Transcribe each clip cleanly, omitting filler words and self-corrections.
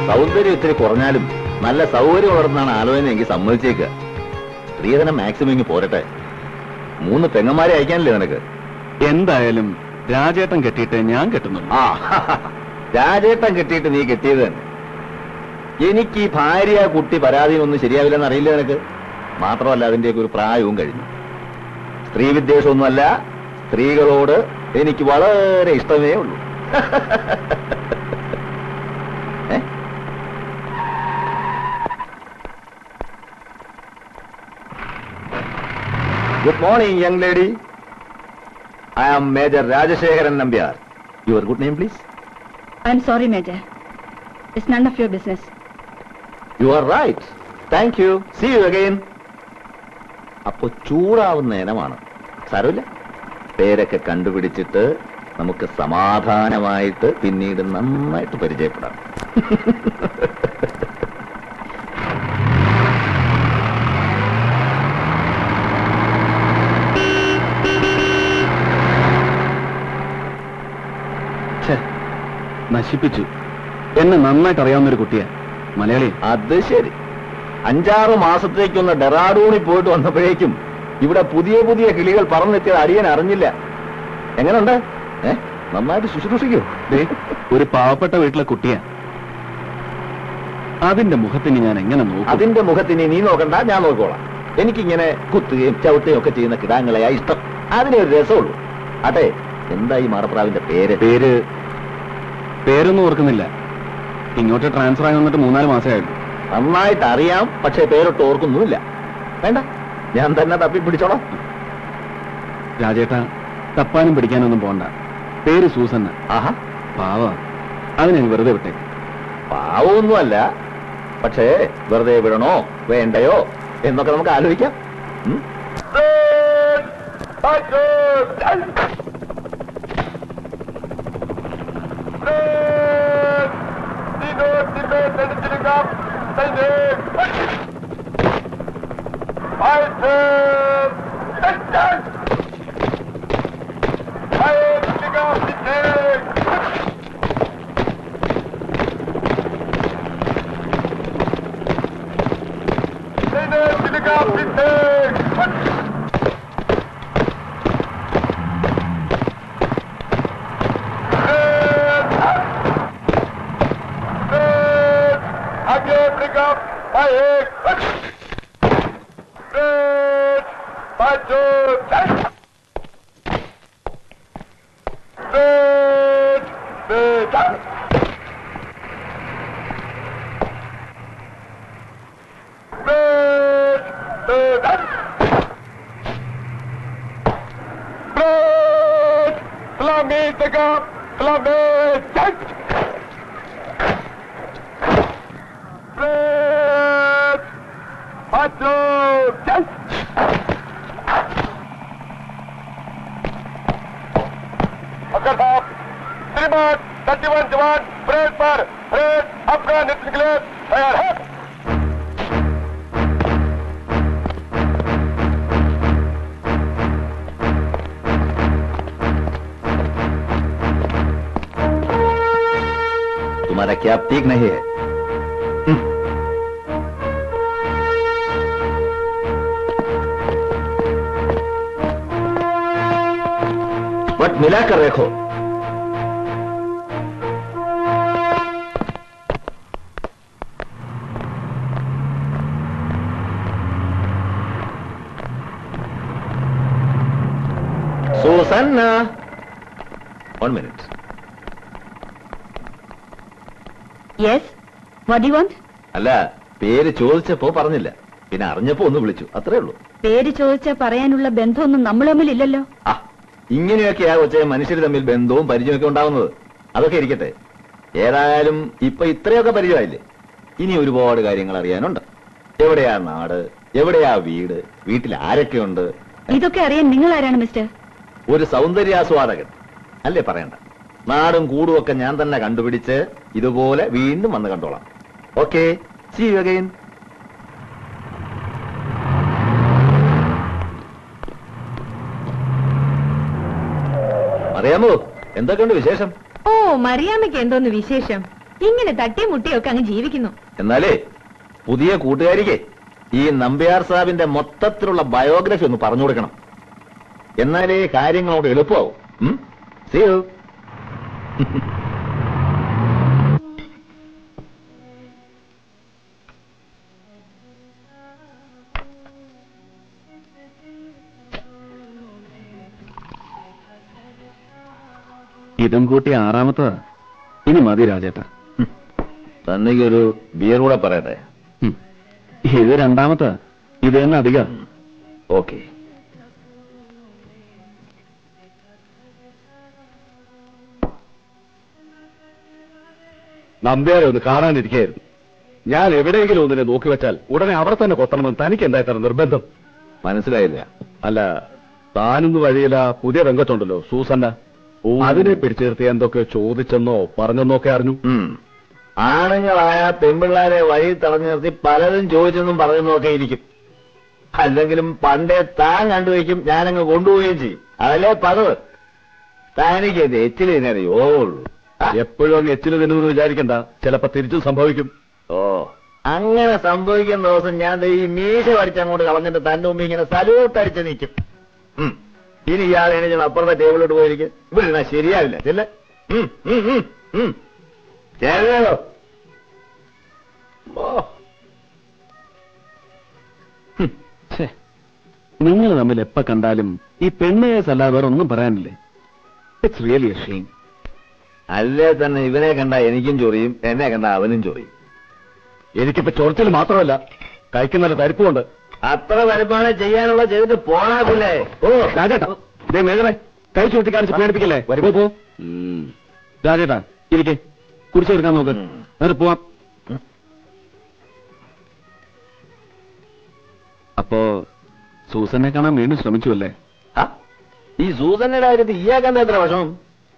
സൗന്ദര്യം ഇത്തിരി കുറഞ്ഞാലും നല്ല സൗകര്യം വളർന്നാണ് ആലോചന എങ്കിൽ സമ്മതിച്ചേക്കുക. സ്ത്രീധനം മാക്സിമം ഇങ്ങ് പോരട്ടെ. 3 പെങ്ങന്മാരെ അയക്കാനില്ലേ നിനക്ക്? എന്തായാലും രാജേട്ടൻ കെട്ടിയിട്ട് ഞാൻ കെട്ടുന്നുള്ളൂ. ആ രാജേട്ടൻ കെട്ടിയിട്ട് നീ കെട്ടിയത് തന്നെ. എനിക്ക് ഈ ഭാര്യ കുട്ടി പരാതിയൊന്നും ശരിയാവില്ലെന്ന് അറിയില്ല നിനക്ക്. മാത്രമല്ല അതിന്റെയൊക്കെ ഒരു പ്രായവും കഴിഞ്ഞു. സ്ത്രീ വിദ്വേഷമൊന്നുമല്ല, സ്ത്രീകളോട് എനിക്ക് വളരെ ഇഷ്ടമേ ഉള്ളൂ. Good morning, young lady. I am Major Rajashekharan Nambiar. Your good name, please? I'm sorry, Major. It's none of your business. You are right. Thank you. See you again. അപ്പൊ ചൂടാവുന്ന ഇനമാണ്. സാരമില്ല, പേരൊക്കെ കണ്ടുപിടിച്ചിട്ട് നമുക്ക് സമാധാനമായിട്ട് പിന്നീട് നന്നായിട്ട് പരിചയപ്പെടാം. നശിപ്പിച്ചു. എന്നെ നന്നായിട്ട് അറിയാവുന്നൊരു കുട്ടിയാ, മലയാളി. അത് ശരി. 5-6 മാസത്തേക്കൊന്ന് ഡെറാഡൂണിൽ പോയിട്ട് വന്നപ്പോഴേക്കും ഇവിടെ പുതിയ പുതിയ കിളികൾ പറന്നെത്തിയത് അടിയൻ അറിഞ്ഞില്ല. എങ്ങനെയുണ്ട്? നന്നായിട്ട് ശുശ്രൂഷിക്കൂ. ഒരു പാവപ്പെട്ട വീട്ടിലെ കുട്ടിയാ. അതിന്റെ മുഖത്തിന് ഞാൻ എങ്ങനെ നോക്കും? അതിന്റെ മുഖത്തിന് നീ നോക്കണ്ട, ഞാൻ നോക്കോളാം. എനിക്കിങ്ങനെ കുത്തുകയും ചവിട്ടുകയും ഒക്കെ ചെയ്യുന്ന കിടാങ്ങളെയാ ഇഷ്ടം. അതിനെ ഒരു രസമുള്ളൂ. അതെ, എന്താ ഈ മാറപ്രാവിന്റെ പേര്? പേരൊന്നും ഓർക്കുന്നില്ല. ഇങ്ങോട്ട് ട്രാൻസ്ഫർ ആയി വന്നിട്ട് 3-4 മാസമായിരുന്നു. നന്നായിട്ട് അറിയാം, പക്ഷെ പേരൊട്ട് ഓർക്കുന്നുമില്ല. വേണ്ട, ഞാൻ തന്നെ തപ്പി പിടിച്ചോളാം. രാജേട്ടാ, തപ്പാനും പിടിക്കാനൊന്നും പോണ്ട. പേര് സൂസന്ന. ആഹാ, പാവ. അത് ഞാൻ വെറുതെ വിട്ടേ. പാവമൊന്നുമല്ല, പക്ഷേ വെറുതെ വിടണോ വേണ്ടയോ എന്നൊക്കെ നമുക്ക് ആലോചിക്കാം. तुम्हारा क्या ठीक नहीं है? बट मिला कर रखो. Susanna, 1 minute. Yes, what do you want? അല്ല, പേര് ചോദിച്ചപ്പോ പറഞ്ഞില്ല, പിന്നെ അറിഞ്ഞപ്പോ ഒന്ന് വിളിച്ചു, അത്രേ ഉള്ളൂ. പേര് ചോദിച്ചാൽ പറയാനുള്ള ബന്ധമൊന്നും നമ്മൾ തമ്മിലില്ലല്ലോ. ഇങ്ങനെയൊക്കെയാ കൊച്ചേ മനുഷ്യർ തമ്മിൽ ബന്ധവും പരിചയമൊക്കെ ഉണ്ടാവുന്നത്. അതൊക്കെ ഇരിക്കട്ടെ. ഏതായാലും ഇപ്പൊ ഇത്രയൊക്കെ പരിചയമായില്ലേ, ഇനി ഒരുപാട് കാര്യങ്ങൾ അറിയാനുണ്ട്. എവിടെയാ നാട്, എവിടെയാ വീട്, വീട്ടിൽ ആരൊക്കെയുണ്ട്, ഇതൊക്കെ അറിയാൻ നിങ്ങൾ ആരാണ് മിസ്റ്റർ? ഒരു സൗന്ദര്യാസ്വാദകൻ അല്ലേ? പറയണ്ട. നാടും കൂടും ഒക്കെ ഞാൻ തന്നെ കണ്ടുപിടിച്ച് ഇതുപോലെ വീണ്ടും വന്ന് കണ്ടോളാം. Okay, see you again. അറിയാമോ എന്തൊക്കെയുണ്ട് വിശേഷം? ഓ, മറിയാമ്മയ്ക്ക് എന്തോന്ന് വിശേഷം? ഇങ്ങനെ തട്ടിയും മുട്ടിയൊക്കെ അങ്ങ് ജീവിക്കുന്നു. എന്നാലേ പുതിയ കൂട്ടുകാരിക്ക് ഈ നമ്പ്യാർ സാബിന്റെ മൊത്തത്തിലുള്ള ബയോഗ്രഫി ഒന്ന് പറഞ്ഞു കൊടുക്കണം. എന്നാലേ കാര്യങ്ങളോട് എളുപ്പമാവും. See you. ഇതും കൂട്ടി 6ാമത്തതാ. ഇനി മതി രാജേട്ട. തന്നെയൊരു ബിയർ കൂടെ പറയട്ടെ. ഇത് 2ാമത്താ. ഇത് തന്നെ അധികം. ഓക്കെ. നമ്പ്യാരെ ഒന്ന് കാണാനിരിക്കായിരുന്നു. ഞാൻ എവിടെയെങ്കിലും ഒന്നിനെ നോക്കി വെച്ചാൽ ഉടനെ അവിടെ തന്നെ കൊത്തണമെന്ന് തനിക്ക് എന്തായിട്ടാണ് നിർബന്ധം? മനസ്സിലായില്ല. അല്ല, താനൊന്ന് വഴിയില്ല പുതിയ രംഗത്തുണ്ടല്ലോ സൂസന്ന, അതിനെ പിടിച്ചു നിർത്തി എന്തൊക്കെ ചോദിച്ചെന്നോ പറഞ്ഞെന്നൊക്കെ അറിഞ്ഞു. ആണുങ്ങളായ പെൺപിള്ളാരെ വഴി തടഞ്ഞു നിർത്തി പലതും ചോദിച്ചെന്നും പറഞ്ഞെന്നൊക്കെ ഇരിക്കും. അല്ലെങ്കിലും പണ്ടേ താൻ കണ്ടുവയ്ക്കും, ഞാനങ്ങ് കൊണ്ടുപോവുകയും ചെയ്യും. അതല്ലേ പതിവ്. താനിക്ക് എച്ചിൽ തിന്നറിയോ? എപ്പോഴും അങ്ങ് എച്ചില് തിന്നുമെന്ന് വിചാരിക്കണ്ട, ചിലപ്പോ തിരിച്ചും സംഭവിക്കും. ഓ, അങ്ങനെ സംഭവിക്കുന്ന ദിവസം ഞാൻ ഈ മീശ പഠിച്ചങ്ങോട്ട് കളഞ്ഞിട്ട് തന്റെ മുമ്പ് ഇങ്ങനെ സല്യൂട്ട് അടിച്ച് നിൽക്കും. ഇനി ഇയാൾ എണീച്ച് അപ്പുറത്തെ ടേബിളിലോട്ട് പോയിരിക്കും. ഇവിടെ ശരിയാവില്ല. ചെല്ലേ ചെല്ലോ. നിങ്ങൾ തമ്മിൽ എപ്പ കണ്ടാലും ഈ പെണ്ണ് കേസല്ലാതെ വേറെ ഒന്നും പറയാനില്ലേ? It's really a shame. അല്ലേ തന്നെ ഇവനെ കണ്ട എനിക്കും ചൊറിയും, എന്നെ കണ്ട അവനും ചൊറിയും. എനിക്കിപ്പോ ചൊറിച്ചിൽ മാത്രമല്ല, കഴിക്കുന്ന തരിപ്പുണ്ട്. അത്ര വരുമാനം ചെയ്യാനുള്ള ചെയ്തിട്ട് പോണാക്കില്ലേ? ഓ രാജേട്ടാ, ഇതേ മേജറെ കൈ ചൂട്ടി കാണിച്ച് പേടിപ്പിക്കല്ലേ? വരുമ്പോ പോ. രാജേട്ടാ ഇരിക്കെ, കുറിച്ച് എടുക്കാൻ നോക്ക്. എന്നിട്ട് പോവാം. അപ്പോ സൂസനെ കാണാൻ വീണ്ടും ശ്രമിച്ചു അല്ലേ? ഈ സൂസന്നയുടെ കാര്യത്തിൽ ഇയാൾക്കെന്താ എത്ര വിഷമം?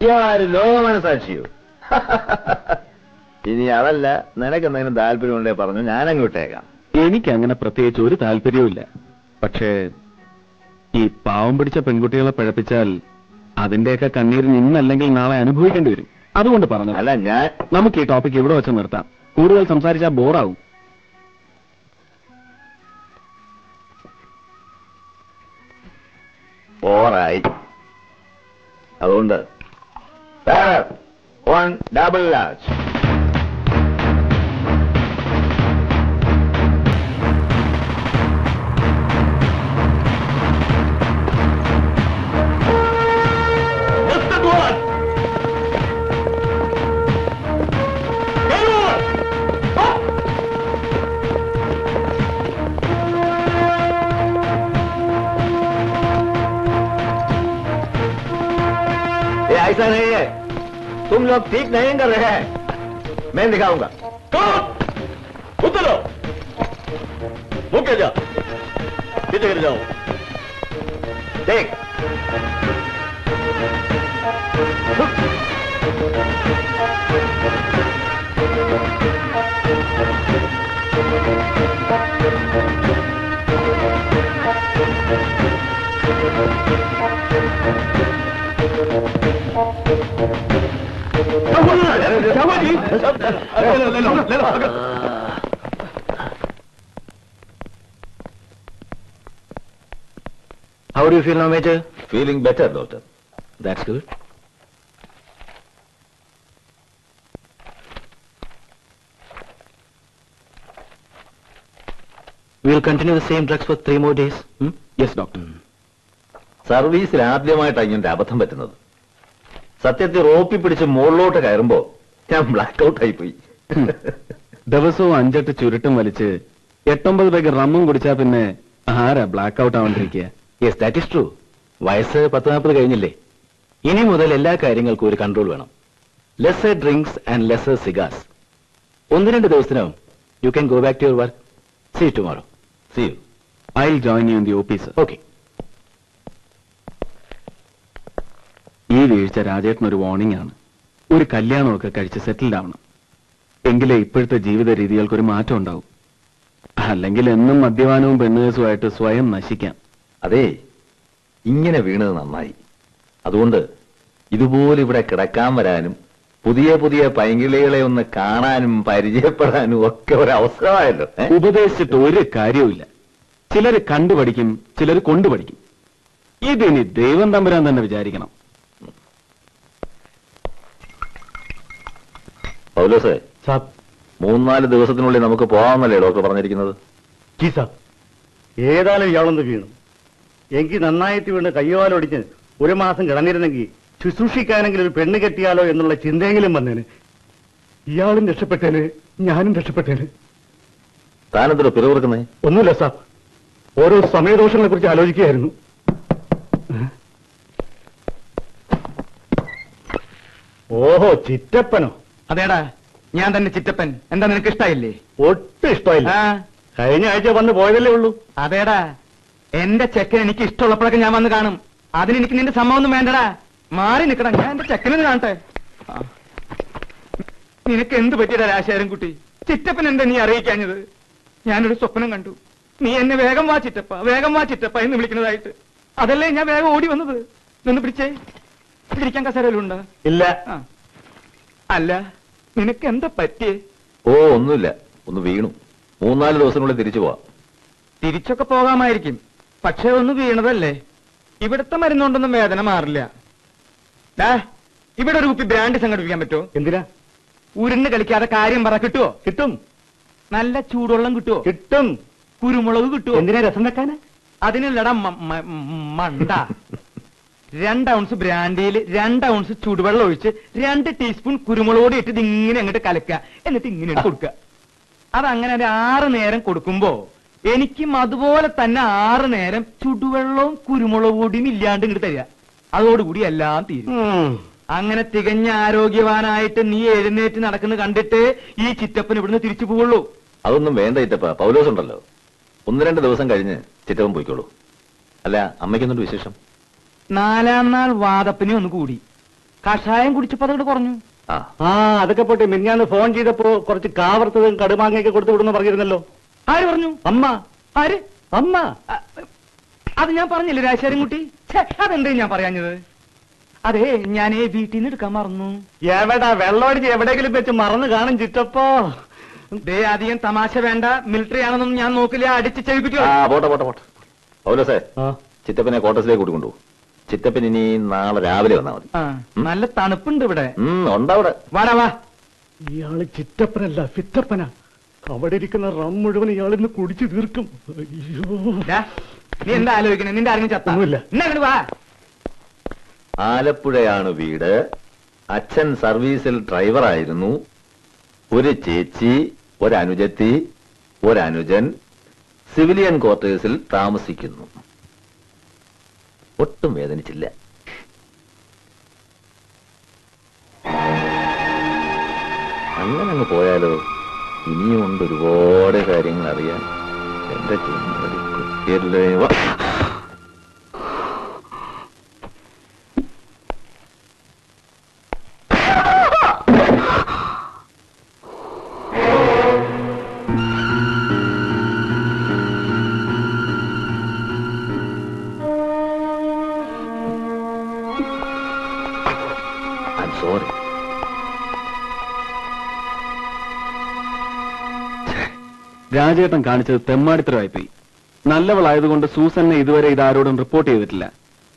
ഇയാളൊരു ലോക മനസാക്ഷിയോ? ഇനി അതല്ല, നിനക്ക് എന്തെങ്കിലും താല്പര്യമുണ്ടേ പറഞ്ഞു, ഞാനങ്ങ് വിട്ടേക്കാം. എനിക്ക് അങ്ങനെ പ്രത്യേകിച്ച് ഒരു താല്പര്യവുമില്ല. പക്ഷേ ഈ പാവം പിടിച്ച പെൺകുട്ടികളെ പഴപ്പിച്ചാൽ അതിന്റെയൊക്കെ കണ്ണീര് ഇന്നല്ലെങ്കിൽ നാളെ അനുഭവിക്കേണ്ടി വരും. അതുകൊണ്ട് പറഞ്ഞു. അല്ല, ഞാൻ നമുക്ക് ഈ ടോപ്പിക് ഇവിടെ വെച്ച് നിർത്താം. കൂടുതൽ സംസാരിച്ചാൽ ബോറാവും. ഓറായി. അതുകൊണ്ട് ഡബിൾ ലാർജ്. ऐसा नहीं है, तुम लोग ठीक नहीं कर रहे हैं. मैं दिखाऊंगा. उतरो, मुझे जा, पीछे गिर जाओ. देख. How do you feel now, Major? Feeling better, Doctor. That's good. We'll continue the same drugs for 3 more days. Yes doctor. സർവീസിൽ ആദ്യമായിട്ടാണ് ഇങ്ങനെ അബദ്ധം പറ്റുന്നത്. സത്യത്തിൽ റോപ്പി പിടിച്ച് മുകളിലോട്ട് കയറുമ്പോ ഞാൻ ബ്ലാക്ക് ഔട്ട് ആയിപ്പോയി. ദിവസവും 5-8 ചുരുട്ടും വലിച്ച് 8-9 പേക്ക് റമ്മും കുടിച്ചാ പിന്നെ ആരാ ബ്ലാക്ക് ഔട്ട് ആവാണ്ടിരിക്കുക? Yes, that is true. വയസ്സ് 10-40 കഴിഞ്ഞില്ലേ? ഇനി മുതൽ എല്ലാ കാര്യങ്ങൾക്കും ഒരു കൺട്രോൾ വേണം. Lesser drinks and lesser cigars. 1-2 ദിവസത്തിനകം you can go back to your work. See you tomorrow. See you. I'll join you in the OP, sir. Okay. ഈ വീഴ്ച രാജേട്ടനൊരു വാർണിംഗ് ആണ്. ഒരു കല്യാണമൊക്കെ കഴിച്ച് സെറ്റിൽഡ് ആവണം. എങ്കിലേ ഇപ്പോഴത്തെ ജീവിത രീതികൾക്കൊരു മാറ്റം ഉണ്ടാവും. അല്ലെങ്കിൽ എന്നും മദ്യപാനവും പെണ്ണുകേസുമായിട്ട് സ്വയം നശിക്കാം. അതെ, ഇങ്ങനെ വീണത് നന്നായി. അതുകൊണ്ട് ഇതുപോലെ ഇവിടെ കിടക്കാൻ വരാനും പുതിയ പുതിയ പൈങ്കിളികളെ ഒന്ന് കാണാനും പരിചയപ്പെടാനും ഒക്കെ ഒരു അവസരമായല്ലോ. ഉപദേശിച്ചിട്ട് ഒരു കാര്യവുമില്ല. ചിലര് കണ്ടുപഠിക്കും, ചിലര് കൊണ്ടുപഠിക്കും. ഇതിനി ദൈവം തമ്പുരാൻ തന്നെ വിചാരിക്കണം. പൗലോസേ, 3-4 ദിവസത്തിനുള്ളിൽ നമുക്ക് പോകാമെന്നല്ലേ ഡോക്ടർ പറഞ്ഞിരിക്കുന്നത്? ഏതായാലും ഇയാളൊന്ന് വീണു. എനിക്ക് നന്നായിട്ട് വീണ് കയ്യോലൊടിച്ച് 1 മാസം കിടന്നിരുന്നെങ്കിൽ ശുശ്രൂഷിക്കാനെങ്കിലും ഒരു പെണ്ണ് കെട്ടിയാലോ എന്നുള്ള ചിന്തയെങ്കിലും വന്നേന്. ഇയാളും രക്ഷപ്പെട്ടേന്, ഞാനും രക്ഷപ്പെട്ടേന്. താനെന്തോ പിറവിറക്കുന്നേ? ഒന്നുമില്ല സാർ, ഓരോ സമയദോഷങ്ങളെ കുറിച്ച് ആലോചിക്കുകയായിരുന്നു. ഓഹോ, ചിറ്റപ്പനോ? അതേടാ, ഞാൻ തന്നെ ചിറ്റപ്പൻ. എന്താ നിനക്ക് ഇഷ്ടായില്ലേ? ഒട്ടും ഇഷ്ടമായില്ല. കഴിഞ്ഞ ആഴ്ച വന്ന് പോയതല്ലേ ഉള്ളൂ. അതേടാ, എന്റെ ചെക്കൻ എനിക്ക് ഇഷ്ടമുള്ളപ്പോഴൊക്കെ ഞാൻ വന്ന് കാണും. അതിന് എനിക്ക് നിന്റെ സമ്മതമൊന്നും വേണ്ടടാ. മാറി നിൽക്കടാ, ഞാൻ എന്റെ ചെക്കനെ കാണട്ടെ. നിനക്ക് എന്ത് പറ്റിയടാ രാശേരം കുട്ടി? ചിറ്റപ്പൻ എന്താ നീ അറിയിക്കാഞ്ഞത്? ഞാനൊരു സ്വപ്നം കണ്ടു. നീ എന്നെ വേഗം വാ ചിറ്റപ്പ, വേഗം വാ ചിറ്റപ്പ എന്ന് വിളിക്കുന്നതായിട്ട്. അതല്ലേ ഞാൻ വേഗം ഓടി വന്നത്. നിന്ന് പിടിച്ചേ. പിടിക്കാൻ കസേരയിലുണ്ടോ? ഇല്ല. അല്ല, നിനക്ക് എന്താ പറ്റിയേ? ഓ, ഒന്നുമില്ല, ഒന്ന് വീണു. 3-4 ദിവസത്തിനുള്ളിൽ തിരിച്ചു പോവാം. തിരിച്ചൊക്കെ പോകാമായിരിക്കും, പക്ഷെ ഒന്ന് വീണതല്ലേ. ഇവിടുത്തെ മരുന്നുകൊണ്ടൊന്നും വേദന മാറില്ല. ഇവിടെ ഒരു കുപ്പി ബ്രാൻഡ് സംഘടിപ്പിക്കാൻ പറ്റുമോ? എന്തിനാ? ഉരുണ്ട് കളിക്കാതെ കാര്യം പറ. കിട്ടുമോ? കിട്ടും. നല്ല ചൂടുവെള്ളം കിട്ടുമോ? കിട്ടും. കുരുമുളക് കിട്ടുമോ? എന്തിനാ രസം വെക്കാന്? അതിനുള്ളടാ മണ്ട. 2 ഔൺസ് ബ്രാൻഡിയിൽ 2 ഔൺസ് ചൂടുവെള്ളം ഒഴിച്ച് 2 ടീസ്പൂൺ കുരുമുളക് പൊടി ഇട്ട് ഇങ്ങനെ അങ്ങോട്ട് കലക്കുക. എന്നിട്ട് ഇങ്ങനെ കൊടുക്കുക. അതങ്ങനെ ഒരു 6 നേരം കൊടുക്കുമ്പോ എനിക്കും അതുപോലെ തന്നെ 6 നേരം ചുടുവെള്ളവും കുരുമുളക് പൊടിയും ഇല്ലാണ്ട് ഇങ്ങോട്ട് തരിക. അതോടുകൂടി എല്ലാം തീരും. അങ്ങനെ തികഞ്ഞ ആരോഗ്യവാനായിട്ട് നീ എഴുന്നേറ്റ് നടക്കുന്നത് കണ്ടിട്ട് ഈ ചിറ്റപ്പൻ ഇവിടുന്ന് തിരിച്ചു പോവുള്ളൂ. അതൊന്നും വേണ്ട ചിറ്റപ്പ, പൗലോസ് ഉണ്ടല്ലോ. 1-2 ദിവസം കഴിഞ്ഞ് ചിറ്റപ്പൻ പോയിക്കോളൂ. അല്ല, അമ്മയ്ക്കൊന്നുണ്ട് വിശേഷം? 4-ാം നാൾ വാദപ്പിനെ ഒന്ന് കൂടി. കഷായം കുടിച്ചപ്പോ അതോട് കുറഞ്ഞു. അതൊക്കെ പോട്ടെ. മിനിഞ്ഞാന്ന് ഫോൺ ചെയ്തപ്പോ കുറച്ച് കാവർത്തതും കടുമാങ്ങയൊക്കെ കൊടുത്തു വിടുന്നു പറഞ്ഞിരുന്നല്ലോ. ആര് പറഞ്ഞു? അമ്മ. ആര്? അമ്മ. അത് ഞാൻ പറഞ്ഞില്ലേ രാശാരൻകുട്ടി? അതെന്തേ ഞാൻ പറയാഞ്ഞത്? അതെ, ഞാൻ വീട്ടിൽ നിന്ന് എടുക്കാൻ മറന്നു. എവിടാ? വെള്ളമടിച്ച് എവിടെയെങ്കിലും വെച്ച് മറന്നു കാണും ചിറ്റപ്പോ. ദേ, അധികം തമാശ വേണ്ട. മിലിറ്ററി ആണെന്നൊന്നും ഞാൻ നോക്കില്ല. അടിച്ച് ചെവിപ്പിക്കോ. പോട്ടെ പോട്ടെ പോട്ടെ. പൗലോസേ, ചിറ്റപ്പനെ ക്വാർട്ടേഴ്സിലേക്ക് കൂട്ടിക്കൊണ്ടു. ചിറ്റപ്പൻ ഇനി നാളെ രാവിലെ വന്നാൽ മതി. നല്ല തണുപ്പുണ്ട് ഇവിടെ. ഉണ്ടവിടെ. വാടാ വാ. ഇയാള് ചിറ്റപ്പനല്ല, ഫിറ്റപ്പനാ. അവിടെ ഇരിക്കുന്ന റം മുഴുവൻ ഇയാളിന്ന് കുടിച്ചു തീർക്കും. അയ്യോ, നീ എന്താ ആലോചിക്കണേ? നിന്റെ ആരെങ്കിലും ചത്തൊന്നുമില്ല. വാ. ആലപ്പുഴയാണ് വീട്. അച്ഛൻ സർവീസിൽ ഡ്രൈവറായിരുന്നു. ഒരു ചേച്ചി, ഒരനുജത്തി, ഒരനുജൻ സിവിലിയൻ ക്വാർട്ടേഴ്സിൽ താമസിക്കുന്നു. ഒട്ടും വേദനിച്ചില്ല. അങ്ങനെ അങ്ങ് പോയാലോ? ഇനിയും ഉണ്ട് ഒരുപാട് കാര്യങ്ങൾ അറിയാൻ. എന്റെ കുട്ടിയല്ലേ. സോറി. രാജേട്ടൻ കാണിച്ചത് തെമ്മാടിത്തരമായിപ്പോയി. നല്ലവളായതുകൊണ്ട് സൂസന്നെ ഇതുവരെ ഇതാരോടും റിപ്പോർട്ട് ചെയ്തിട്ടില്ല.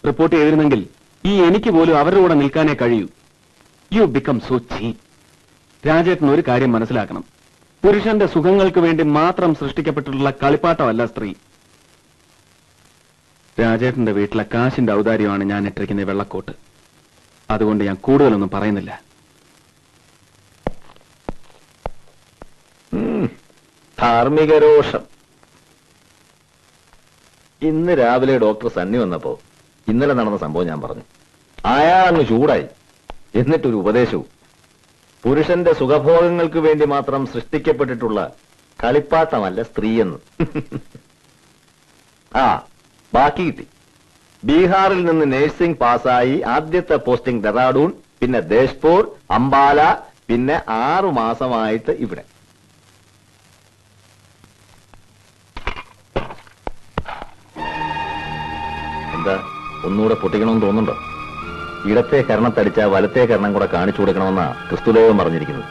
റിപ്പോർട്ട് ചെയ്തിരുന്നെങ്കിൽ ഈ എനിക്ക് പോലും അവരുടെ കൂടെ നിൽക്കാനേ കഴിയൂ. യു ബിക്കം സോ ചീപ്പ്. രാജേട്ടൻ ഒരു കാര്യം മനസ്സിലാക്കണം. പുരുഷന്റെ സുഖങ്ങൾക്ക് വേണ്ടി മാത്രം സൃഷ്ടിക്കപ്പെട്ടിട്ടുള്ള കളിപ്പാട്ടമല്ല സ്ത്രീ. രാജേട്ടന്റെ വീട്ടിലെ കാശിന്റെ ഔദാര്യമാണ് ഞാൻ ഇട്ടിരിക്കുന്ന വെള്ളക്കോട്ട്. അതുകൊണ്ട് ഞാൻ കൂടുതലൊന്നും പറയുന്നില്ല. ധാർമ്മികരോഷം. ഇന്ന് രാവിലെ ഡോക്ടർ സണ്ണി വന്നപ്പോ ഇന്നലെ നടന്ന സംഭവം ഞാൻ പറഞ്ഞു. അയാളങ്ങ് ചൂടായി. എന്നിട്ടൊരു ഉപദേശവും. പുരുഷന്റെ സുഖഭോഗങ്ങൾക്ക് വേണ്ടി മാത്രം സൃഷ്ടിക്കപ്പെട്ടിട്ടുള്ള കളിപ്പാട്ടമല്ല സ്ത്രീയെന്ന്. ബാക്കി കിട്ടി. ബീഹാറിൽ നിന്ന് നഴ്സിംഗ് പാസ്സായി ആദ്യത്തെ പോസ്റ്റിംഗ് ഡെറാഡൂൺ, പിന്നെ ദേശ്പൂർ, അംബാല, പിന്നെ 6 മാസമായിട്ട് ഇവിടെ. എന്താ, ഒന്നുകൂടെ പൊട്ടിക്കണമെന്ന് തോന്നുന്നുണ്ടോ? ഇടത്തെ കരണത്തടിച്ച വലത്തെ കരണം കൂടെ കാണിച്ചു കൊടുക്കണമെന്നാ ക്രിസ്തുദേവൻ പറഞ്ഞിരിക്കുന്നത്.